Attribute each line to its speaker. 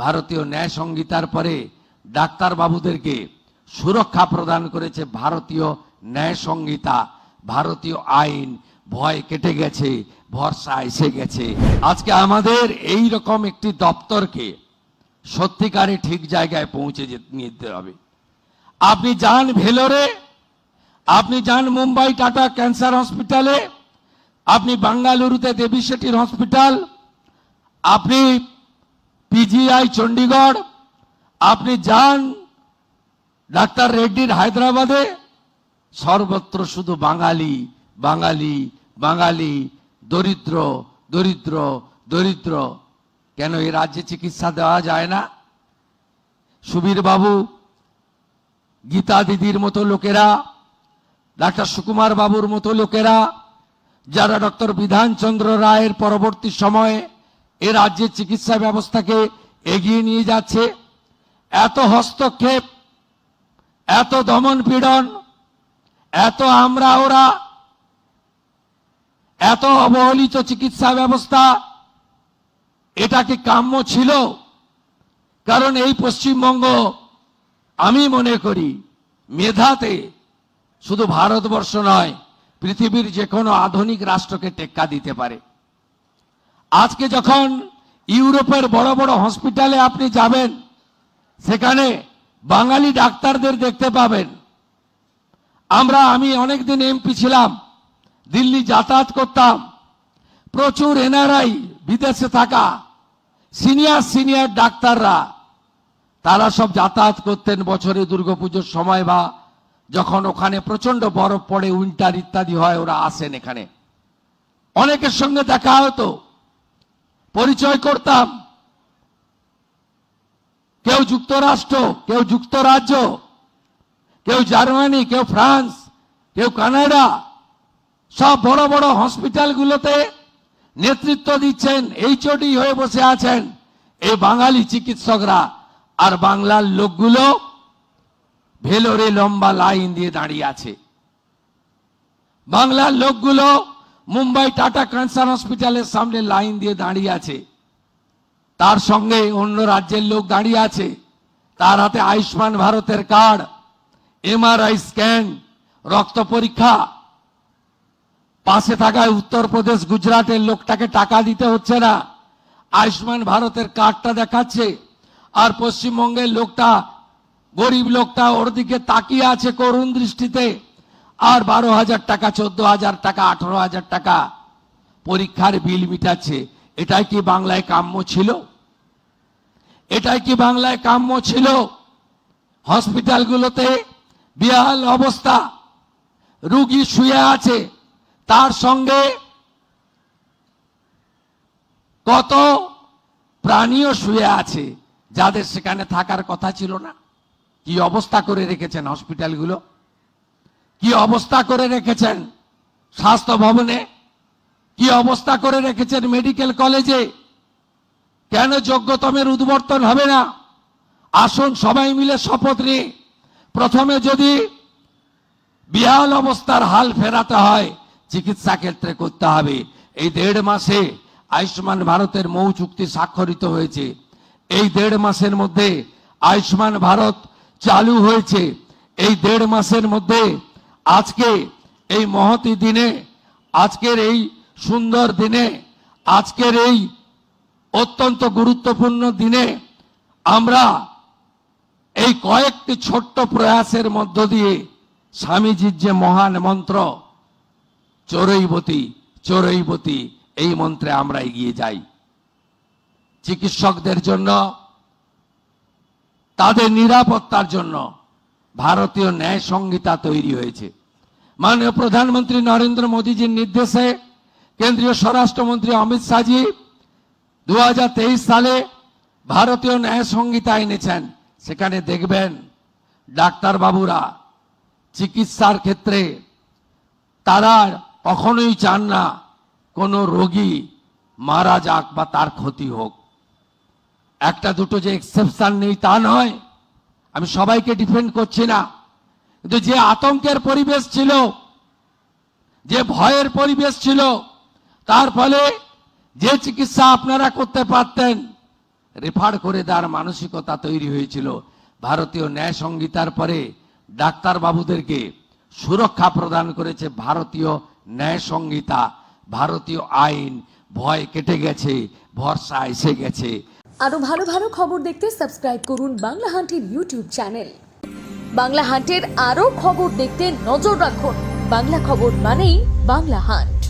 Speaker 1: ভারতীয় ন্যায় সংহিতার পরে ডাক্তার বাবুদেরকে সুরক্ষা প্রদান করেছে ভারতীয় ন্যায় সংহিতা, ভারতীয় আইন। ভয় কেটে গেছে, ভরসা এসে গেছে। আজকে আমাদের এই রকম একটি দপ্তরকে সত্যিকারে ঠিক জায়গায় পৌঁছে নিতে হবে। আপনি যান ভেলোরে, আপনি যান মুম্বাই টাটা ক্যান্সার হসপিটালে, আপনি বেঙ্গালুরুতে দেবী শেঠির হসপিটাল, আপনি পিজিআই চণ্ডীগড়, আপনি যান ডাক্তার রেড্ডির হায়দ্রাবাদে, সর্বত্র শুধু বাঙালি বাঙালি বাঙালি, দরিদ্র দরিদ্র দরিদ্র। কেন এই রাজ্যে চিকিৎসা দেওয়া যায় না? সুবীর বাবু, গীতা দিদির মতো লোকেরা, ডাক্তার সুকুমার বাবুর মতো লোকেরা, যারা ডক্টর বিধানচন্দ্র রায়ের পরবর্তী সময়ে এ রাজ্যের চিকিৎসা ব্যবস্থাকে এগিয়ে নিয়ে যাচ্ছে, এত হস্তক্ষেপ, এত দমন পীড়ন, এত আমরা ওরা, এত অবহেলিত চিকিৎসা ব্যবস্থা, এটা কি কাম্য ছিল? কারণ এই পশ্চিমবঙ্গ আমি মনে করি মেধাতে শুধু ভারতবর্ষ নয়, পৃথিবীর যে কোনো আধুনিক রাষ্ট্রকে টেক্কা দিতে পারে। আজকে যখন ইউরোপের বড় বড় হসপিটালে আপনি যাবেন, সেখানে বাঙালি ডাক্তারদের দেখতে পাবেন। আমি অনেকদিন এমপি ছিলাম, দিল্লি যাতায়াত করতাম, প্রচুর এনআরআই বিদেশে থাকা সিনিয়র ডাক্তাররা, তারা সব যাতায়াত করতেন বছরে দুর্গাপুজোর সময় বা যখন ওখানে প্রচন্ড বরফ পড়ে, উইন্টার ইত্যাদি হয়, ওরা আসেন এখানে। অনেকের সঙ্গে দেখা হতো, পরিচয় করতাম। কেউ যুক্তরাষ্ট্র, কেউ যুক্তরাজ্য, কেউ জার্মানি, কেউ ফ্রান্স, কেউ কানাডা, সব বড় বড় হসপিটালগুলোতে নেতৃত্ব দিচ্ছেন, এইচওডি হয়ে বসে আছেন এই বাঙালি চিকিৎসকরা। আর বাংলার লোকগুলো ভেলোরে লম্বা লাইন দিয়ে দাঁড়িয়ে আছে। বাংলার লোকগুলো মুম্বাই টাটা ক্যান্সার হসপিটালের সামনে লাইন দিয়ে দাঁড়িয়ে আছে। তার সঙ্গে অন্য রাজ্যের লোক দাঁড়িয়ে আছে, তার হাতে আয়ুষ্মান ভারতের কার্ড, এমআরআই স্ক্যান, রক্ত পরীক্ষা। পাশে থাকায় উত্তরপ্রদেশ গুজরাটের লোকটাকে টাকা দিতে হচ্ছে না, আয়ুষ্মান ভারতের কার্ডটা দেখাচ্ছে। আর পশ্চিমবঙ্গের লোকটা, গরিব লোকটা ওর দিকে তাকিয়ে আছে করুণ দৃষ্টিতে, আর 12,000 টাকা, 14,000 টাকা, 18,000 টাকা পরীক্ষার বিল মিটাচ্ছে। এটাই কি বাংলায় কাম্য ছিল? এটাই কি বাংলায় কাম্য ছিল? হসপিটালগুলোতে বিহাল অবস্থা, রোগী শুয়ে আছে, তার সঙ্গে কত প্রাণীও শুয়ে আছে যাদের সেখানে থাকার কথা ছিল না। কি অবস্থা করে রেখেছেন হসপিটালগুলো, কি অবস্থা করে রেখেছেন স্বাস্থ্য ভবনে, কি অবস্থা করে রেখেছেন মেডিকেল কলেজে। কেন যোগ্যতমের উদ্বর্তন হবে না? আসুন সবাই মিলে শপথ নিয়ে, প্রথমে যদি বিহাল অবস্থার হাল ফেরাতে হয়, চিকিৎসা ক্ষেত্রে করতে হবে। এই 1.5 মাসে আয়ুষ্মান ভারতের মৌ চুক্তি স্বাক্ষরিত হয়েছে। এই 1.5 মাসের মধ্যে আয়ুষ্মান ভারত চালু হয়েছে। এই 1.5 মাসের মধ্যে আজকে এই মহতি দিনে, আজকের এই সুন্দর দিনে, আজকের এই অত্যন্ত গুরুত্বপূর্ণ দিনে আমরা এই কয়েকটি ছোট্ট প্রয়াসের মধ্য দিয়ে স্বামীজির যে মহান মন্ত্র চরৈবতী চরৈবতী, এই মন্ত্রে আমরা এগিয়ে যাই। চিকিৎসকদের জন্য, তাদের নিরাপত্তার জন্য ভারতীয় ন্যায় সংহিতা তৈরি হয়েছে। মাননীয় প্রধানমন্ত্রী নরেন্দ্র মোদীজির নির্দেশে কেন্দ্রীয় স্বরাষ্ট্রমন্ত্রী অমিত শাহজি 2023 সালে ভারতীয় ন্যায় সংহিতা এনেছেন। সেখানে দেখবেন ডাক্তার বাবুরা চিকিৎসার ক্ষেত্রে তারা কখনোই চান না কোনো রোগী মারা যাক বা তার ক্ষতি হোক। একটা দুটো যে এক্সেপশন নেই তা নয়, আমি সবাইকে ডিফেন্ড করছি না, কিন্তু যে আতঙ্কের পরিবেশ ছিল, যে ভয়ের পরিবেশ ছিল, তার ফলে যে চিকিৎসা আপনারা করতে পারতেন রেফার করে দেওয়ার মানসিকতা তৈরি হয়েছিল। ভারতীয় ন্যায় সংহিতার পরে ডাক্তার বাবুদেরকে সুরক্ষা প্রদান করেছে ভারতীয় ন্যায় সংহিতা, ভারতীয় আইন। ভয় কেটে গেছে, ভরসা এসে গেছে।
Speaker 2: আরো ভালো ভালো খবর দেখতে সাবস্ক্রাইব করুন বাংলা হান্টের ইউটিউব চ্যানেল। বাংলা হান্টের আরো খবর দেখতে নজর রাখুন। বাংলা খবর মানেই বাংলা হান্ট।